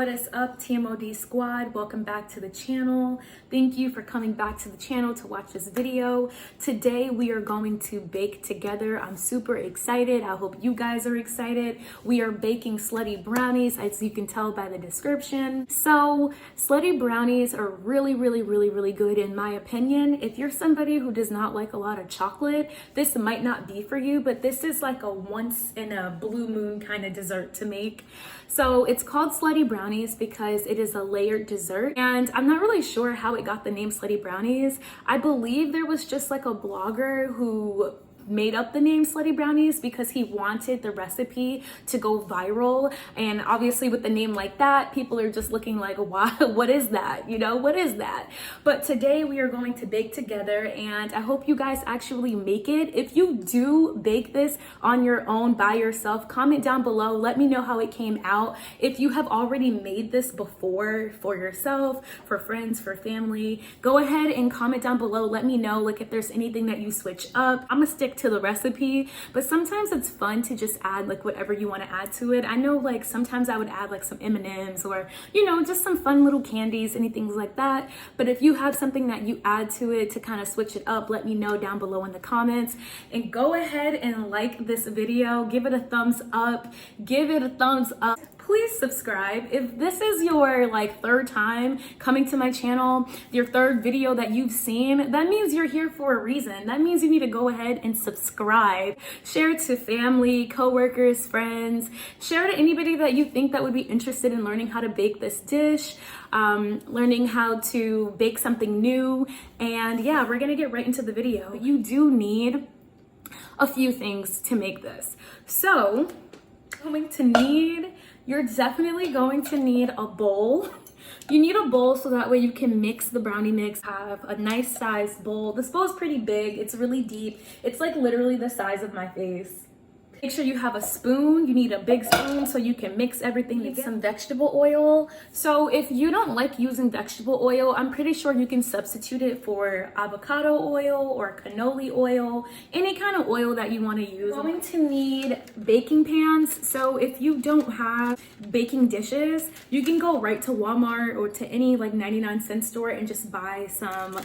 What is up, TMOD squad? Welcome back to the channel. Thank you for coming back to the channel to watch this video. Today we are going to bake together. I'm super excited. I hope you guys are excited. We are baking Slutty brownies, as you can tell by the description. So Slutty brownies are really good in my opinion. If you're somebody who does not like a lot of chocolate, this might not be for you, but this is like a once in a blue moon kind of dessert to make. So it's called Slutty brownies because it is a layered dessert, and I'm not really sure how it got the name Slutty brownies. I believe there was just like a blogger who made up the name Slutty brownies because he wanted the recipe to go viral, and obviously with the name like that, people are just looking like, wow, what is that, you know, what is that? But today we are going to bake together, and I hope you guys actually make it. If you do bake this on your own by yourself, comment down below, let me know how it came out. If you have already made this before for yourself, for friends, for family, go ahead and comment down below, let me know like if there's anything that you switch up. I'm gonna stick to the recipe, but sometimes it's fun to just add like whatever you want to add to it. I know like sometimes I would add like some M&Ms or, you know, just some fun little candies, anything like that. But if you have something that you add to it to kind of switch it up, let me know down below in the comments. And go ahead and like this video, give it a thumbs up, give it a thumbs up. Please subscribe. If this is your like third time coming to my channel, your third video that you've seen, that means you're here for a reason. That means you need to go ahead and subscribe. Share it to family, coworkers, friends. Share it to anybody that you think that would be interested in learning how to bake this dish, learning how to bake something new. And yeah, we're gonna get right into the video. You do need a few things to make this. So you're definitely going to need a bowl. You need a bowl so that way you can mix the brownie mix. Have a nice sized bowl. This bowl is pretty big. It's really deep. It's like literally the size of my face. Make sure you have a spoon. You need a big spoon so you can mix everything. You get some vegetable oil. So if you don't like using vegetable oil, I'm pretty sure you can substitute it for avocado oil or canola oil, any kind of oil that you want to use. You're going to need baking pans. So if you don't have baking dishes, you can go right to Walmart or to any like 99-cent store and just buy some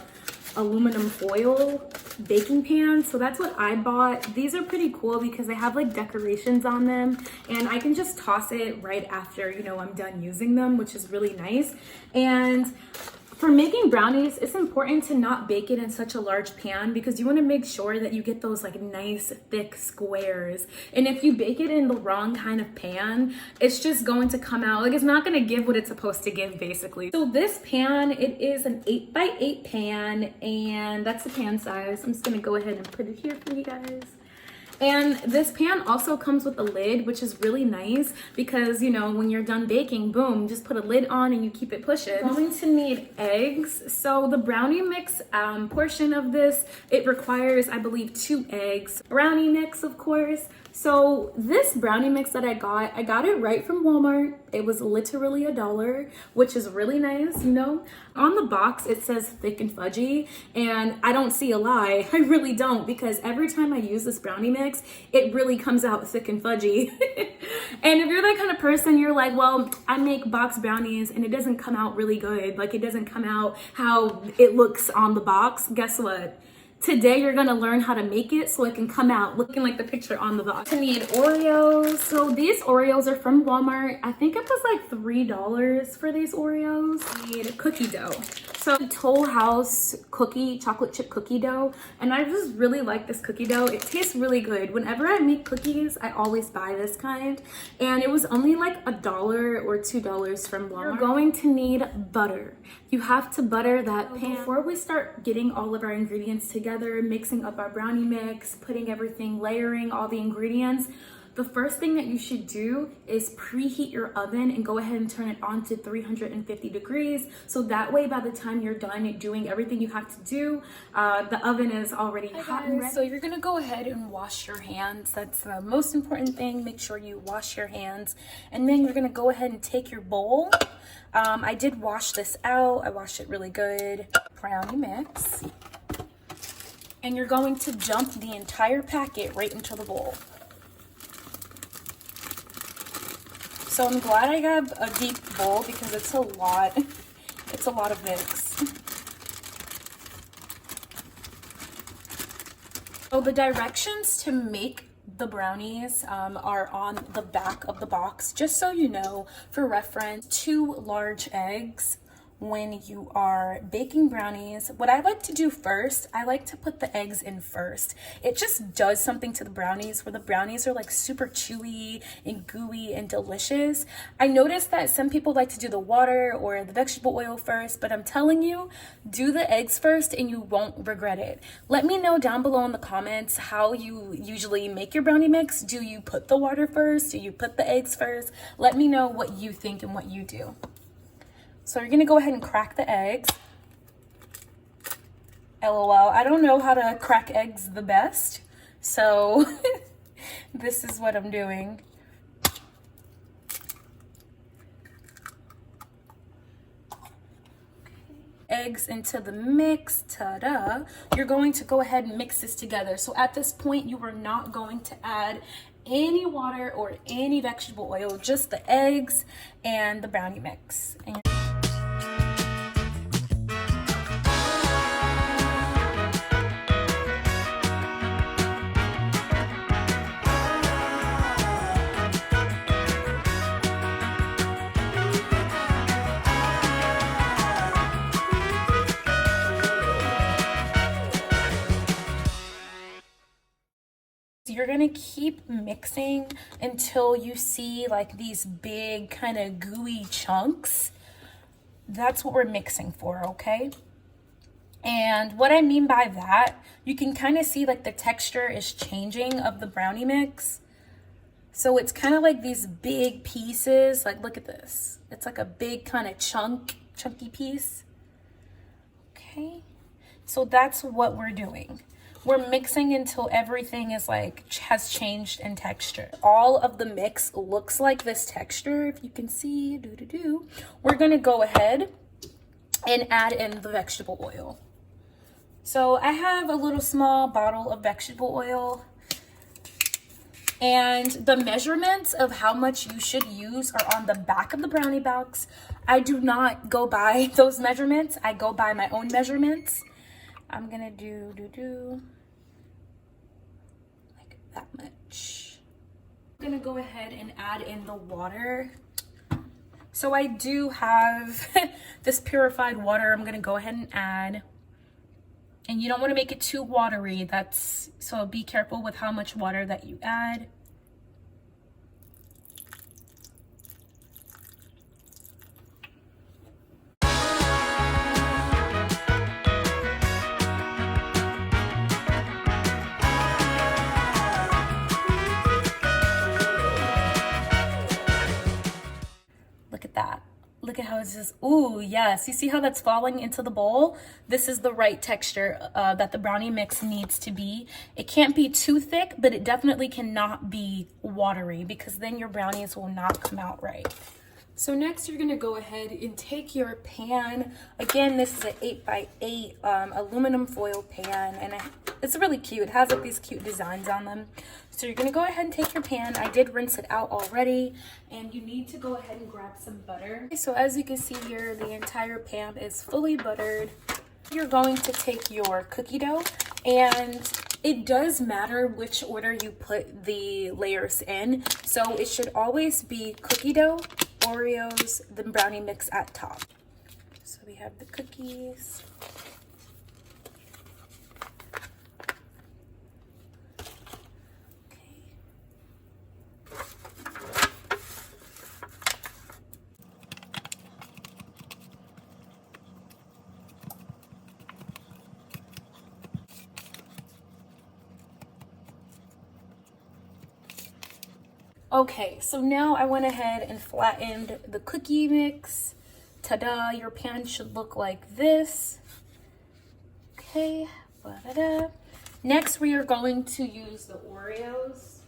aluminum foil baking pans. So that's what I bought. These are pretty cool because they have like decorations on them, and I can just toss it right after, you know, I'm done using them, which is really nice. And for making brownies, it's important to not bake it in such a large pan because you want to make sure that you get those like nice thick squares. And if you bake it in the wrong kind of pan, it's just going to come out like it's not going to give what it's supposed to give basically. So this pan, it is an 8x8 pan, and that's the pan size. I'm just going to go ahead and put it here for you guys. And this pan also comes with a lid, which is really nice because, you know, when you're done baking, boom, just put a lid on and you keep it pushing. You're going to need eggs. So the brownie mix portion of this, it requires, I believe, 2 eggs. Brownie mix, of course. So this brownie mix that I got it right from Walmart. It was literally $1, which is really nice, you know. On the box, it says thick and fudgy, and I don't see a lie. I really don't, because every time I use this brownie mix, it really comes out thick and fudgy. And if you're that kind of person, you're like, well, I make box brownies and it doesn't come out really good. Like it doesn't come out how it looks on the box. Guess what? Today you're gonna learn how to make it so it can come out looking like the picture on the box. You need Oreos. So these Oreos are from Walmart. I think it was like $3 for these Oreos. You need cookie dough. So Toll House cookie, chocolate chip cookie dough. And I just really like this cookie dough. It tastes really good. Whenever I make cookies, I always buy this kind. And it was only like $1 or $2 from Walmart. You're going to need butter. You have to butter that pan. Before we start getting all of our ingredients together, mixing up our brownie mix, putting everything, layering all the ingredients, the first thing that you should do is preheat your oven and go ahead and turn it on to 350 degrees. So that way, by the time you're done doing everything you have to do, the oven is already hot and ready. So you're gonna go ahead and wash your hands. That's the most important thing. Make sure you wash your hands. And then you're gonna go ahead and take your bowl. I did wash this out. I washed it really good. Brownie mix. And you're going to dump the entire packet right into the bowl. So I'm glad I have a deep bowl because it's a lot. It's a lot of mix. So the directions to make the brownies are on the back of the box. Just so you know, for reference, 2 large eggs. When you are baking brownies, what I like to do first, I like to put the eggs in first. It just does something to the brownies where the brownies are like super chewy and gooey and delicious. I noticed that some people like to do the water or the vegetable oil first, but I'm telling you, do the eggs first and you won't regret it. Let me know down below in the comments how you usually make your brownie mix. Do you put the water first? Do you put the eggs first? Let me know what you think and what you do. So you're gonna go ahead and crack the eggs. LOL, I don't know how to crack eggs the best, so this is what I'm doing. Eggs into the mix, ta-da. You're going to go ahead and mix this together. So at this point, you are not going to add any water or any vegetable oil, just the eggs and the brownie mix. And you're gonna keep mixing until you see like these big kind of gooey chunks. That's what we're mixing for, okay? And what I mean by that, you can kind of see like the texture is changing of the brownie mix. So it's kind of like these big pieces, like look at this. It's like a big kind of chunky piece. Okay, so that's what we're doing. We're mixing until everything is like has changed in texture. All of the mix looks like this texture. If you can see, we're gonna go ahead and add in the vegetable oil. So I have a little small bottle of vegetable oil, and the measurements of how much you should use are on the back of the brownie box. I do not go by those measurements. I go by my own measurements. I'm gonna do like that much. I'm gonna go ahead and add in the water. So I do have this purified water I'm gonna go ahead and add. And you don't want to make it too watery. So be careful with how much water that you add. Look at that. Look at how it's just, ooh, yes. You see how that's falling into the bowl? This is the right texture that the brownie mix needs to be. It can't be too thick, but it definitely cannot be watery because then your brownies will not come out right. So next you're gonna go ahead and take your pan. Again, this is an 8x8 aluminum foil pan, and it's really cute. It has like these cute designs on them. So you're gonna go ahead and take your pan. I did rinse it out already, and you need to go ahead and grab some butter. So as you can see here, the entire pan is fully buttered. You're going to take your cookie dough, and it does matter which order you put the layers in. So it should always be cookie dough, Oreos, then brownie mix at top. So we have the cookies. Okay, so now I went ahead and flattened the cookie mix. Ta-da, your pan should look like this. Okay, ba-da-da. Next we are going to use the Oreos.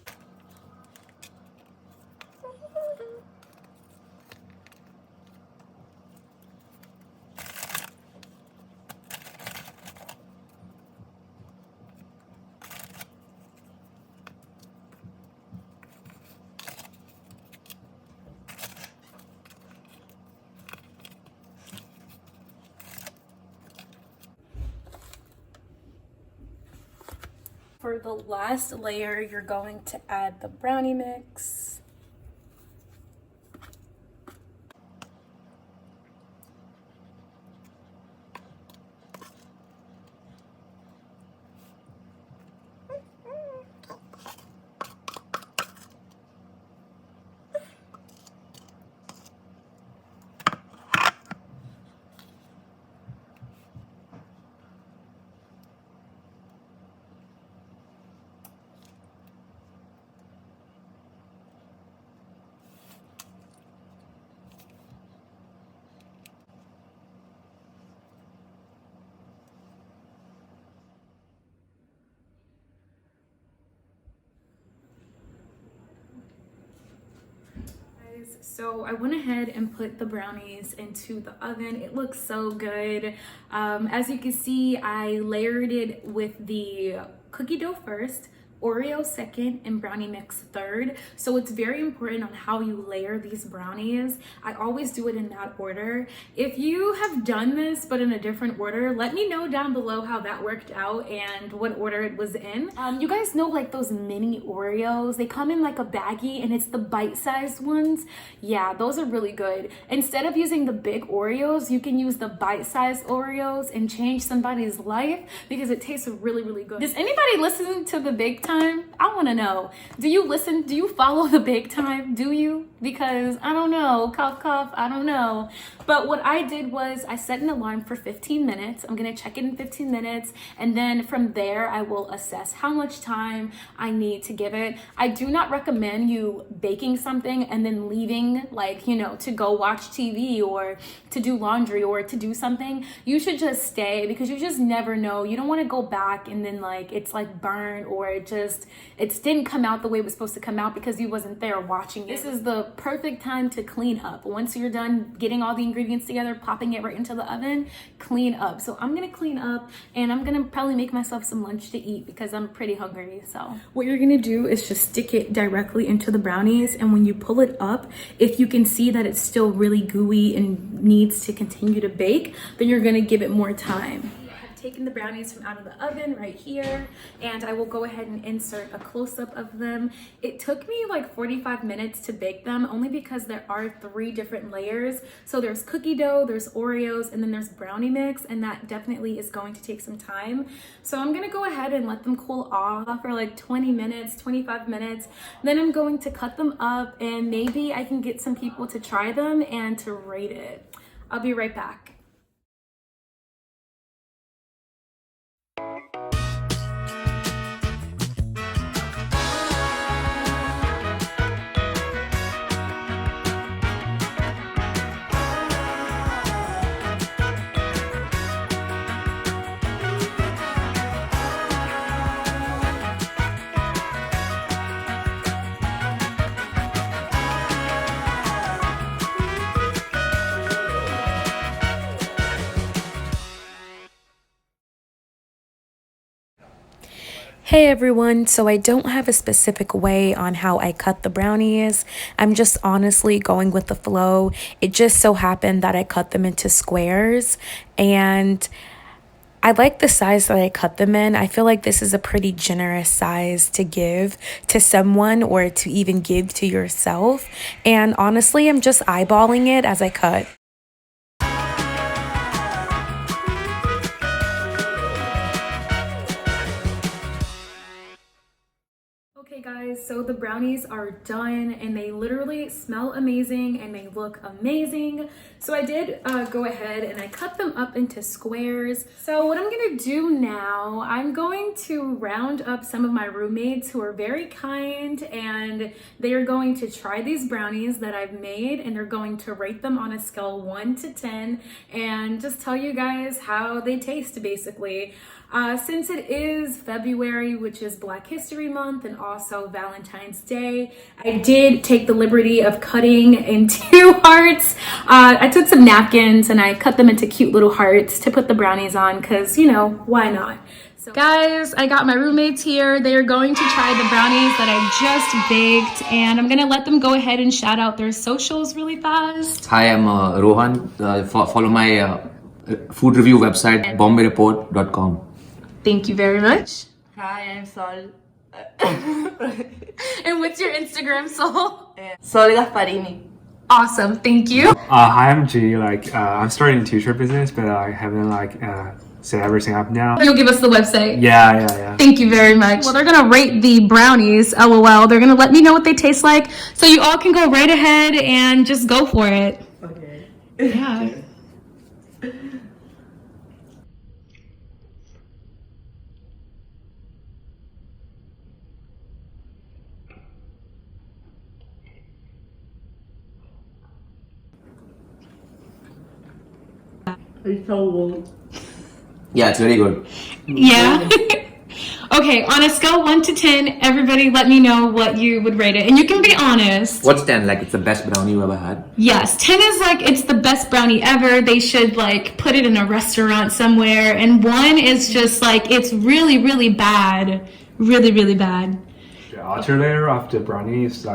for the last layer, you're going to add the brownie mix. So I went ahead and put the brownies into the oven. It looks so good. As you can see, I layered it with the cookie dough first, Oreo second, and brownie mix third. So it's very important on how you layer these brownies. I always do it in that order. If you have done this but in a different order, let me know down below how that worked out and what order it was in. You guys know like those mini Oreos? They come in like a baggie and it's the bite-sized ones. Yeah, those are really good. Instead of using the big Oreos, you can use the bite-sized Oreos and change somebody's life because it tastes really, really good. Does anybody listen to the Big Time? I want to know. Do you listen? Do you follow the Big Time? Do you? Because I don't know. Cough, cough. I don't know. But what I did was I set an alarm for 15 minutes. I'm going to check it in 15 minutes. And then from there, I will assess how much time I need to give it. I do not recommend you baking something and then leaving, like, you know, to go watch TV or to do laundry or to do something. You should just stay because you just never know. You don't want to go back and then like it's like burnt or it didn't come out the way it was supposed to come out because you wasn't there watching it. This is the perfect time to clean up. Once you're done getting all the ingredients together, popping it right into the oven, clean up. So I'm gonna clean up and I'm gonna probably make myself some lunch to eat because I'm pretty hungry. So what you're gonna do is just stick it directly into the brownies, and when you pull it up, if you can see that it's still really gooey and needs to continue to bake, then you're gonna give it more time. Taken the brownies from out of the oven right here, and I will go ahead and insert a close-up of them. It took me like 45 minutes to bake them only because there are 3 different layers. So there's cookie dough, there's Oreos, and then there's brownie mix, and that definitely is going to take some time. So I'm gonna go ahead and let them cool off for like 20 minutes, 25 minutes. Then I'm going to cut them up and maybe I can get some people to try them and to rate it. I'll be right back. Hey everyone, so I don't have a specific way on how I cut the brownies. I'm just honestly going with the flow. It just so happened that I cut them into squares, and I like the size that I cut them in. I feel like this is a pretty generous size to give to someone or to even give to yourself. And honestly, I'm just eyeballing it as I cut. Okay guys, so the brownies are done and they literally smell amazing and they look amazing. So I did go ahead and I cut them up into squares. So what I'm gonna do now, I'm going to round up some of my roommates who are very kind, and they are going to try these brownies that I've made, and they're going to rate them on a scale 1 to 10 and just tell you guys how they taste basically. Since it is February, which is Black History Month and also Valentine's Day, I did take the liberty of cutting into hearts. I took some napkins and I cut them into cute little hearts to put the brownies on because, you know, why not? So guys, I got my roommates here. They are going to try the brownies that I just baked, and I'm going to let them go ahead and shout out their socials really fast. Hi, I'm Rohan. Follow my food review website, bombayreport.com. Thank you very much. Hi, I'm Sol. And what's your Instagram, Sol? Sol Gasparini. Awesome, thank you. Hi, I'm G. I'm starting a t-shirt business, but I haven't set everything up now. You'll give us the website. Yeah. Thank you very much. Well, they're gonna rate the brownies, LOL. They're gonna let me know what they taste like, so you all can go right ahead and just go for it. Okay. Yeah. It's so good. Yeah, it's very good. Yeah. Okay, on a scale 1 to 10, everybody let me know what you would rate it. And you can be honest. What's 10? Like it's the best brownie you ever had? Yes, 10 is like it's the best brownie ever. They should like put it in a restaurant somewhere. And 1 is just like it's really, really bad. Really, really bad. The outer layer of the brownie is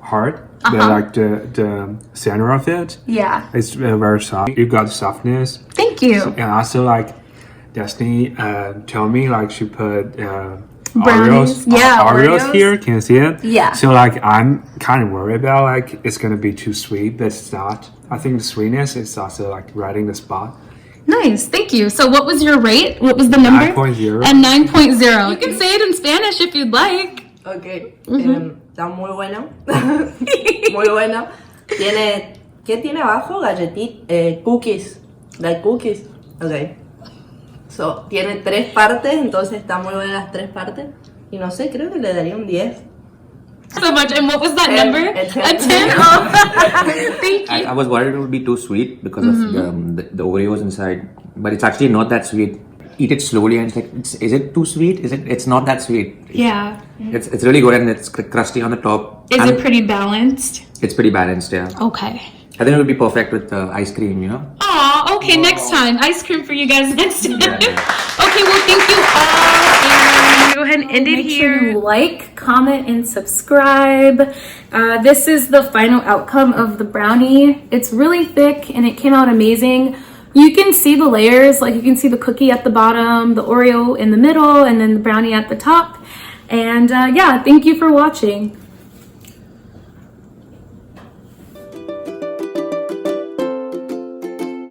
hard, but the center of it Yeah. is very soft. You got softness, Thank you. and also Destiny told me she put Brownies? Yeah, Oreos Oreos. here. Can you see it? Yeah. So I'm kind of worried about it's gonna be too sweet, but it's not. I think the sweetness is also right in the spot. Nice, thank you. So what was your rate? What was the number? 9.0. A 9.0. You can say it in Spanish if you'd like. Ok. Está muy bueno. Muy bueno. ¿Qué tiene abajo? Galletitas. Cookies. Like cookies. Ok. So, tiene 3 partes, entonces está muy buena las 3 partes. Y no sé, creo que le daría un 10. So much. And what was that 10, number? a 10. A 10? Oh. Thank you. I was worried it would be too sweet because of the Oreos inside, but it's actually not that sweet. Eat it slowly, and is it too sweet? It's not that sweet. Yeah. It's really good, and it's crusty on the top. Is And it pretty balanced? It's pretty balanced, yeah. Okay. I think it would be perfect with ice cream, Aw, okay, next time. Ice cream for you guys next time. Yeah. Okay, well, thank you all. And go ahead and end it here. Make sure you like, comment, and subscribe. This is the final outcome of the brownie. It's really thick, and it came out amazing. You can see the layers, you can see the cookie at the bottom, the Oreo in the middle, and then the brownie at the top. And yeah, thank you for watching.